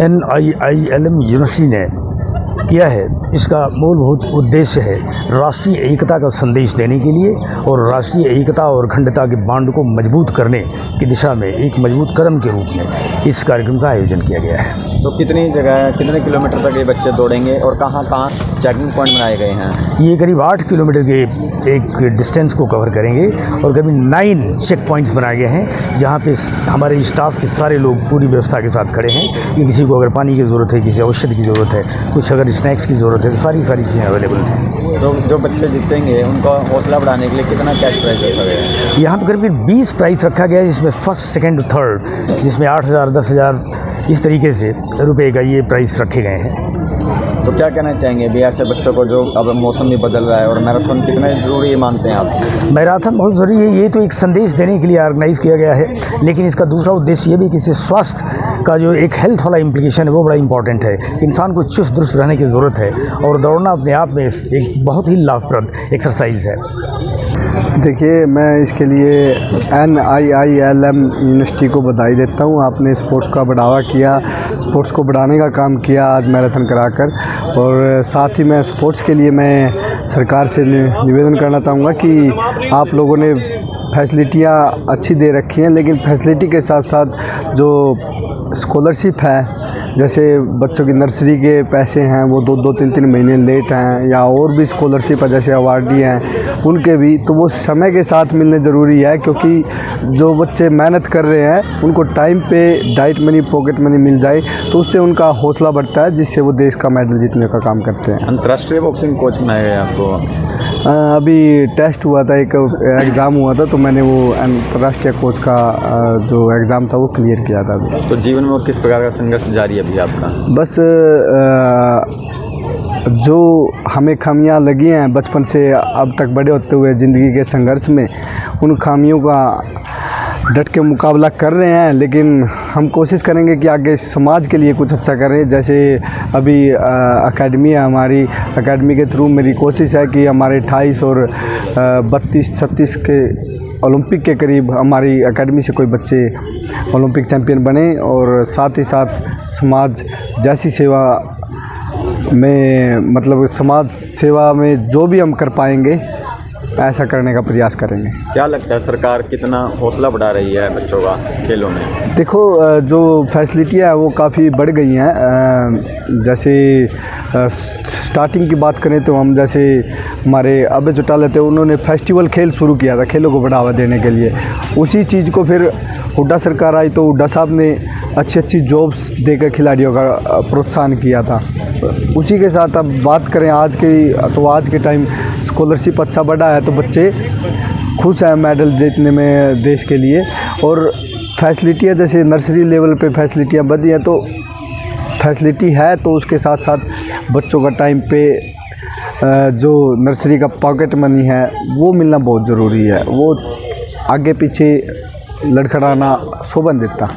NIILM university ने किया है, इसका मूलभूत उद्देश्य है राष्ट्रीय एकता का संदेश देने के लिए और राष्ट्रीय एकता और अखंडता के बांड को मजबूत करने की दिशा में एक मजबूत कदम के रूप में इस कार्यक्रम का आयोजन किया गया है। तो कितनी जगह, कितने किलोमीटर तक ये बच्चे दौड़ेंगे और कहाँ कहाँ चेकिंग पॉइंट बनाए गए हैं? ये करीब 8 किलोमीटर के एक डिस्टेंस को कवर करेंगे और करीब 9 चेक पॉइंट्स बनाए गए हैं, जहाँ पे हमारे स्टाफ के सारे लोग पूरी व्यवस्था के साथ खड़े हैं कि किसी को अगर पानी की ज़रूरत है, किसी औषधि की ज़रूरत है, कुछ अगर स्नैक्स की ज़रूरत है, तो सारी चीज़ें अवेलेबल हैं। तो जो बच्चे जीतेंगे उनका हौसला बढ़ाने के लिए कितना कैश प्राइज रखा गया है? यहाँ पर करीब 20 प्राइज़ रखा गया है, जिसमें फर्स्ट, सेकंड, थर्ड, जिसमें 8,000, 10,000 इस तरीके से रुपए का ये प्राइस रखे गए हैं। तो क्या कहना चाहेंगे भी ऐसे बच्चों को, जो अब मौसम भी बदल रहा है और मैराथन कितने ज़रूरी मानते हैं आप? मैराथन बहुत ज़रूरी है। ये तो एक संदेश देने के लिए ऑर्गेनाइज़ किया गया है, लेकिन इसका दूसरा उद्देश्य ये भी कि इससे स्वास्थ्य का जो एक हेल्थ वाला इम्प्लिकेशन है वो बड़ा इंपॉर्टेंट है। इंसान को चुस्त दुरुस्त रहने की ज़रूरत है और दौड़ना अपने आप में एक बहुत ही लाभप्रद एक्सरसाइज है। देखिए, मैं इसके लिए NIILM यूनिवर्सिटी को बधाई देता हूँ। आपने स्पोर्ट्स का बढ़ावा किया, स्पोर्ट्स को बढ़ाने का काम किया आज मैराथन कराकर। और साथ ही मैं स्पोर्ट्स के लिए मैं सरकार से निवेदन करना चाहूँगा कि आप लोगों ने फैसिलिटियाँ अच्छी दे रखी हैं, लेकिन फैसिलिटी के साथ साथ जो स्कॉलरशिप है, जैसे बच्चों की नर्सरी के पैसे हैं वो 2-2, 3-3 महीने लेट हैं, या और भी स्कॉलरशिप है जैसे अवार्डी हैं उनके भी, तो वो समय के साथ मिलने ज़रूरी है, क्योंकि जो बच्चे मेहनत कर रहे हैं उनको टाइम पे डाइट मनी, पॉकेट मनी मिल जाए तो उससे उनका हौसला बढ़ता है, जिससे वो देश का मेडल जीतने का काम करते हैं। अंतर्राष्ट्रीय बॉक्सिंग कोच बनाया गया आपको? अभी टेस्ट हुआ था, एक एग्ज़ाम हुआ था, तो मैंने वो अंतर्राष्ट्रीय कोच का जो एग्ज़ाम था वो क्लियर किया था अभी। तो जीवन में किस प्रकार का संघर्ष जारी है अभी आपका? बस जो हमें खामियां लगी हैं बचपन से अब तक बड़े होते हुए ज़िंदगी के संघर्ष में, उन खामियों का डट के मुकाबला कर रहे हैं, लेकिन हम कोशिश करेंगे कि आगे समाज के लिए कुछ अच्छा करें। जैसे अभी एकेडमी है हमारी, एकेडमी के थ्रू मेरी कोशिश है कि हमारे 28 और 32-36 के ओलंपिक के करीब हमारी एकेडमी से कोई बच्चे ओलंपिक चैम्पियन बने, और साथ ही साथ समाज जैसी सेवा में, मतलब समाज सेवा में जो भी हम कर पाएंगे ऐसा करने का प्रयास करेंगे। क्या लगता है सरकार कितना हौसला बढ़ा रही है बच्चों का खेलों में? देखो, जो फैसिलिटियाँ हैं वो काफ़ी बढ़ गई हैं। जैसे स्टार्टिंग की बात करें तो हम, जैसे हमारे अभय चौटाला थे, उन्होंने फेस्टिवल खेल शुरू किया था खेलों को बढ़ावा देने के लिए। उसी चीज़ को फिर हुड्डा सरकार आई तो हुड्डा साहब ने अच्छी जॉब्स देकर खिलाड़ियों का प्रोत्साहन किया था। उसी के साथ अब बात करें आज की, तो आज के टाइम स्कॉलरशिप अच्छा बढ़ा है, तो बच्चे खुश हैं मेडल जीतने में देश के लिए। और फैसिलिटियाँ, जैसे नर्सरी लेवल पे फैसिलिटियाँ बढ़ी हैं, तो फैसिलिटी है तो उसके साथ साथ बच्चों का टाइम पे जो नर्सरी का पॉकेट मनी है वो मिलना बहुत ज़रूरी है। वो आगे पीछे लड़खड़ाना शोभन देता।